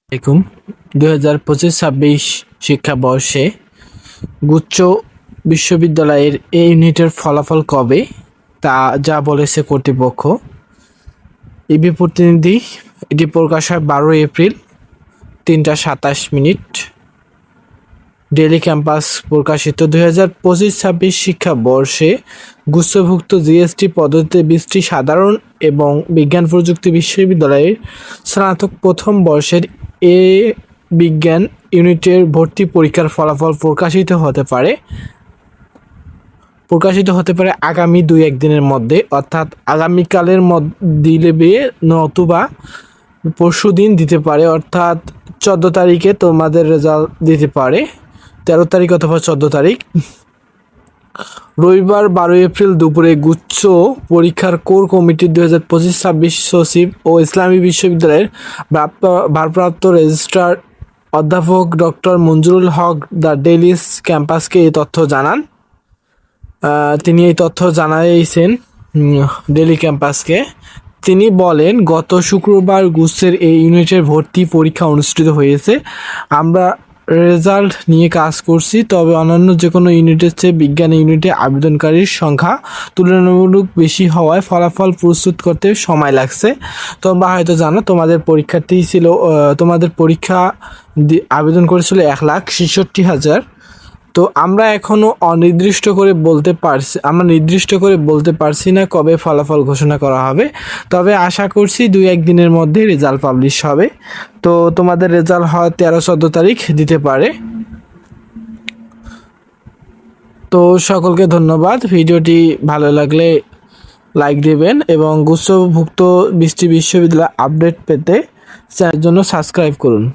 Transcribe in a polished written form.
আসসালামাইকুম। 2025-26 শিক্ষাবর্ষে গুচ্ছ বিশ্ববিদ্যালয়ের এ ইউনিটের ফলাফল কবে তা যা বলেছে কর্তৃপক্ষ। ইবি প্রতিনিধি, এটি প্রকাশ হয় 12 এপ্রিল 3টা 27 মিনিট। ডেইলি ক্যাম্পাস প্রকাশিত 2025-26 শিক্ষাবর্ষে গুচ্ছভুক্ত জিএসটি পদ্ধতিতে 20টি সাধারণ এবং বিজ্ঞান প্রযুক্তি বিশ্ববিদ্যালয়ের স্নাতক প্রথম বর্ষের এ বিজ্ঞান ইউনিটের ভর্তি পরীক্ষার ফলাফল প্রকাশিত হতে পারে আগামী 2-1 দিনের মধ্যে, অর্থাৎ আগামীকালের দিলে নতুবা পরশু দিন দিতে পারে, অর্থাৎ 14 তারিখে তোমাদের রেজাল্ট দিতে পারে, 13 তারিখ অথবা 14 তারিখ। রবিবার 12 এপ্রিল দুপুরে গুচ্ছ পরীক্ষার কোর কমিটির 2025-26 সচিব ও ইসলামী বিশ্ববিদ্যালয়ের ভারপ্রাপ্ত রেজিস্ট্রার অধ্যাপক doctor Manjurul Haque the Daily ক্যাম্পাসকে এই তথ্য জানান। তিনি এই তথ্য জানিয়েছেন ডেইলি ক্যাম্পাসকে। তিনি বলেন, গত শুক্রবার গুচ্ছের এই ইউনিটের ভর্তি পরীক্ষা অনুষ্ঠিত হয়েছে। আমরা রেজাল্ট নিয়ে কাজ করছি, তবে অন্যান্য যে কোনো ইউনিটের চেয়ে বিজ্ঞান ইউনিটে আবেদনকারীর সংখ্যা তুলনামূলক বেশি হওয়ায় ফলাফল প্রস্তুত করতে সময় লাগছে। তোমরা হয়তো জানো, তোমাদের পরীক্ষা আবেদন করেছিল 1,66,000। তো আমরা এখনও নির্দিষ্ট করে বলতে পারছি না কবে ফলাফল ঘোষণা করা হবে, তবে আশা করছি 2-1 দিনের মধ্যে রেজাল্ট পাবলিশ হবে। তো তোমাদের রেজাল্ট হয় 13-14 তারিখ দিতে পারে। তো সকলকে ধন্যবাদ। ভিডিওটি ভালো লাগলে লাইক দেবেন এবং গুচ্ছভুক্ত 20টি বিশ্ববিদ্যালয় আপডেট পেতে চ্যানেলের জন্য সাবস্ক্রাইব করুন।